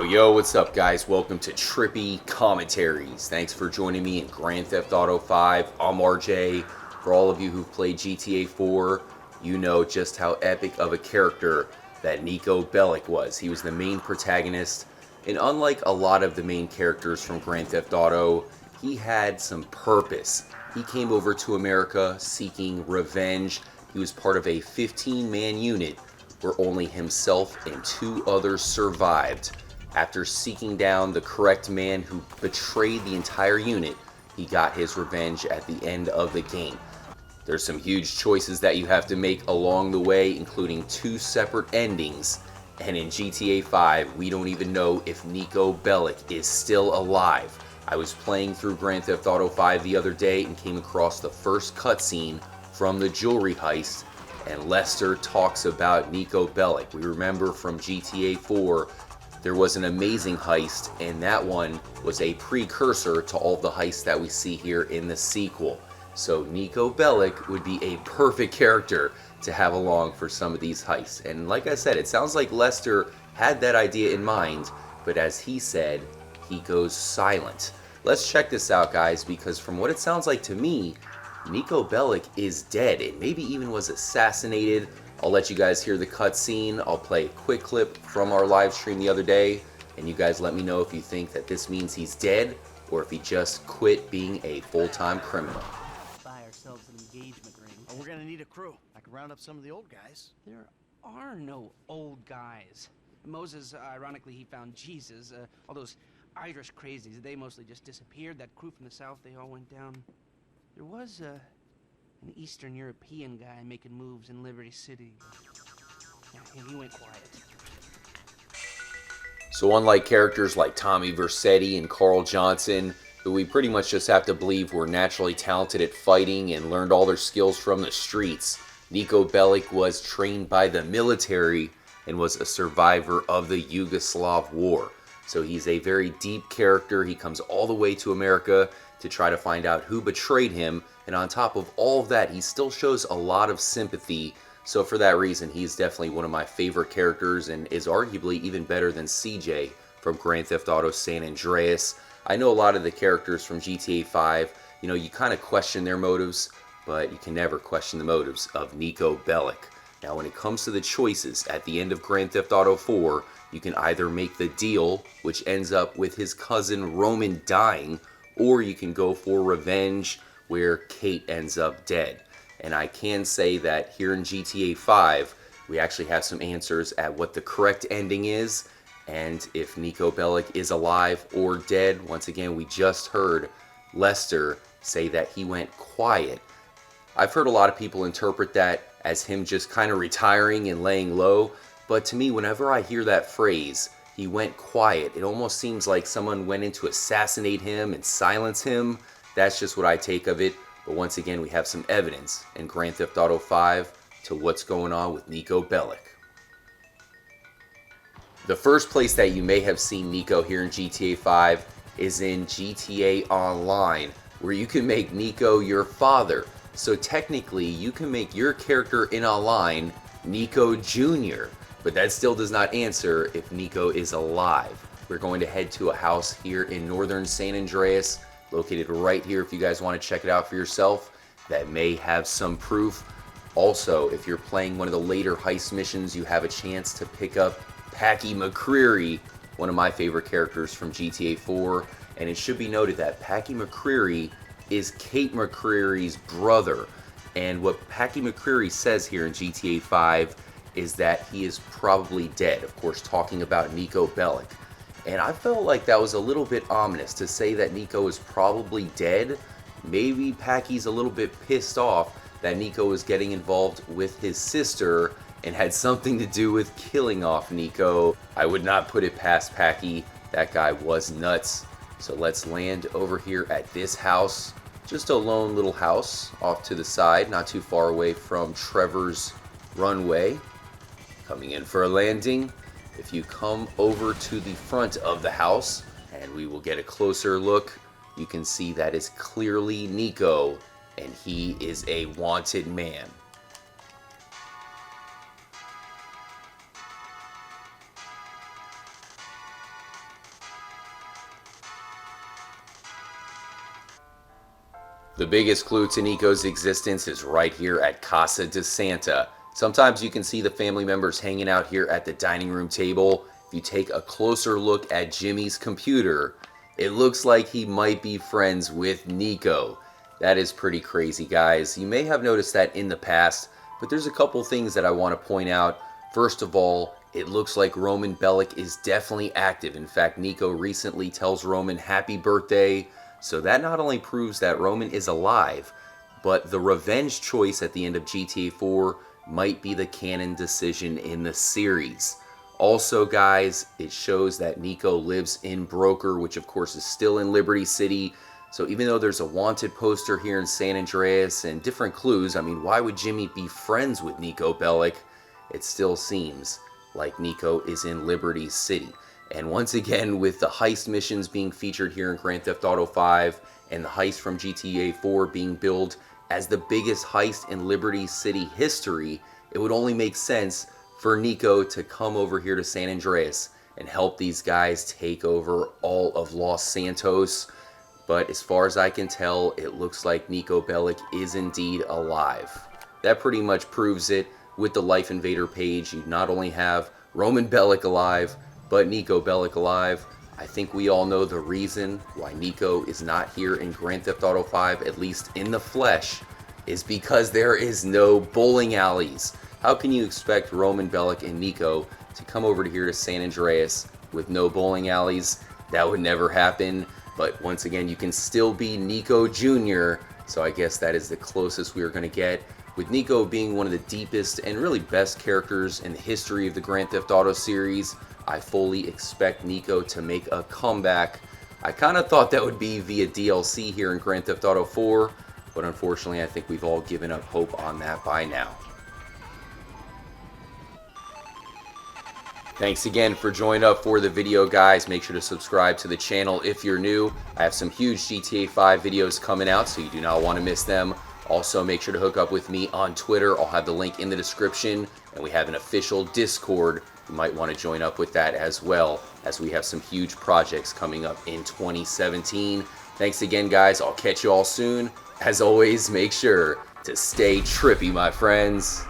Yo, what's up, guys? Welcome to Trippy Commentaries. Thanks for joining me in Grand Theft Auto 5. I'm RJ. For all of you who've played GTA 4, you know just how epic of a character that Niko Bellic was. He was the main protagonist, and unlike a lot of the main characters from Grand Theft Auto, he had some purpose. He came over to America seeking revenge. He was part of a 15-man unit where only himself and two others survived. After seeking down the correct man who betrayed the entire unit, he got his revenge at the end of the game. There's some huge choices that you have to make along the way, including two separate endings. And in GTA 5, we don't even know if Niko Bellic is still alive. I was playing through Grand Theft Auto 5 the other day and came across the first cutscene from the jewelry heist, and Lester talks about Niko Bellic. We remember from GTA 4, there was an amazing heist, and that one was a precursor to all the heists that we see here in the sequel. So Niko Bellic would be a perfect character to have along for some of these heists. And like I said, it sounds like Lester had that idea in mind, but as he said, he goes silent. Let's check this out, guys, because from what it sounds like to me, Niko Bellic is dead and maybe even was assassinated. I'll let you guys hear the cutscene. I'll play a quick clip from our live stream the other day, and you guys let me know if you think that this means he's dead or if he just quit being a full-time criminal. Buy ourselves an engagement ring. Oh, we're gonna need a crew. I can round up some of the old guys. There are no old guys. Moses, ironically, he found Jesus. All those Irish crazies, they mostly just disappeared. That crew from the south, they all went down. There was an Eastern European guy making moves in Liberty City. Yeah, he went quiet. So unlike characters like Tommy Vercetti and Carl Johnson, who we pretty much just have to believe were naturally talented at fighting and learned all their skills from the streets, Niko Bellic was trained by the military and was a survivor of the Yugoslav War. So he's a very deep character. He comes all the way to America to try to find out who betrayed him, and on top of all of that, he still shows a lot of sympathy. So for that reason, he's definitely one of my favorite characters and is arguably even better than CJ from Grand Theft Auto San Andreas. I know a lot of the characters from GTA 5, you kind of question their motives, but you can never question the motives of Niko Bellic. Now, when it comes to the choices at the end of Grand Theft Auto 4, you can either make the deal, which ends up with his cousin Roman dying, or you can go for revenge, where Kate ends up dead. And I can say that here in GTA 5, we actually have some answers at what the correct ending is, and if Niko Bellic is alive or dead. Once again, we just heard Lester say that he went quiet. I've heard a lot of people interpret that as him just kind of retiring and laying low, but to me, whenever I hear that phrase, he went quiet, it almost seems like someone went in to assassinate him and silence him. That's just what I take of it. But once again, we have some evidence in Grand Theft Auto 5 to what's going on with Niko Bellic. The first place that you may have seen Niko here in GTA 5 is in GTA Online, where you can make Niko your father. So technically, you can make your character in Online Niko Jr., but that still does not answer if Niko is alive. We're going to head to a house here in northern San Andreas, located right here if you guys want to check it out for yourself, that may have some proof. Also, if you're playing one of the later heist missions, you have a chance to pick up Packy McCreary, one of my favorite characters from GTA 4. And it should be noted that Packy McCreary is Kate McCreary's brother. And what Packy McCreary says here in GTA 5 is that he is probably dead, of course talking about Niko Bellic. And I felt like that was a little bit ominous to say that Niko is probably dead. Maybe Packy's a little bit pissed off that Niko was getting involved with his sister and had something to do with killing off Niko. I would not put it past Packy. That guy was nuts. So let's land over here at this house. Just a lone little house off to the side, not too far away from Trevor's runway. Coming in for a landing. If you come over to the front of the house, and we will get a closer look, you can see that is clearly Niko, and he is a wanted man. The biggest clue to Niko's existence is right here at Casa de Santa. Sometimes you can see the family members hanging out here at the dining room table. If you take a closer look at Jimmy's computer, it looks like he might be friends with Niko. That is pretty crazy, guys. You may have noticed that in the past, but there's a couple things that I want to point out. First of all, it looks like Roman Bellic is definitely active. In fact, Niko recently tells Roman happy birthday. So that not only proves that Roman is alive, but the revenge choice at the end of GTA 4 might be the canon decision in the series. Also, guys, it shows that Niko lives in Broker, which of course is still in Liberty City. So even though there's a wanted poster here in San Andreas and different clues, I mean, why would Jimmy be friends with Niko Bellic? It still seems like Niko is in Liberty City. And once again, with the heist missions being featured here in Grand Theft Auto 5 and the heist from GTA 4 being billed as the biggest heist in Liberty City history, it would only make sense for Niko to come over here to San Andreas and help these guys take over all of Los Santos. But as far as I can tell, it looks like Niko Bellic is indeed alive. That pretty much proves it. With the Life Invader page, you not only have Roman Bellic alive, but Niko Bellic alive. I think we all know the reason why Niko is not here in Grand Theft Auto 5, at least in the flesh, is because there is no bowling alleys. How can you expect Roman Bellic and Niko to come over to here to San Andreas with no bowling alleys? That would never happen. But once again, you can still be Niko Jr., so I guess that is the closest we are going to get. With Niko being one of the deepest and really best characters in the history of the Grand Theft Auto series, I fully expect Niko to make a comeback. I kind of thought that would be via DLC here in Grand Theft Auto 4, but unfortunately I think we've all given up hope on that by now. Thanks again for joining up for the video, guys. Make sure to subscribe to the channel if you're new. I have some huge GTA 5 videos coming out, so you do not want to miss them. Also, make sure to hook up with me on Twitter. I'll have the link in the description, and we have an official Discord. You might want to join up with that as well, as we have some huge projects coming up in 2017. Thanks again, guys. I'll catch you all soon. As always, make sure to stay trippy, my friends.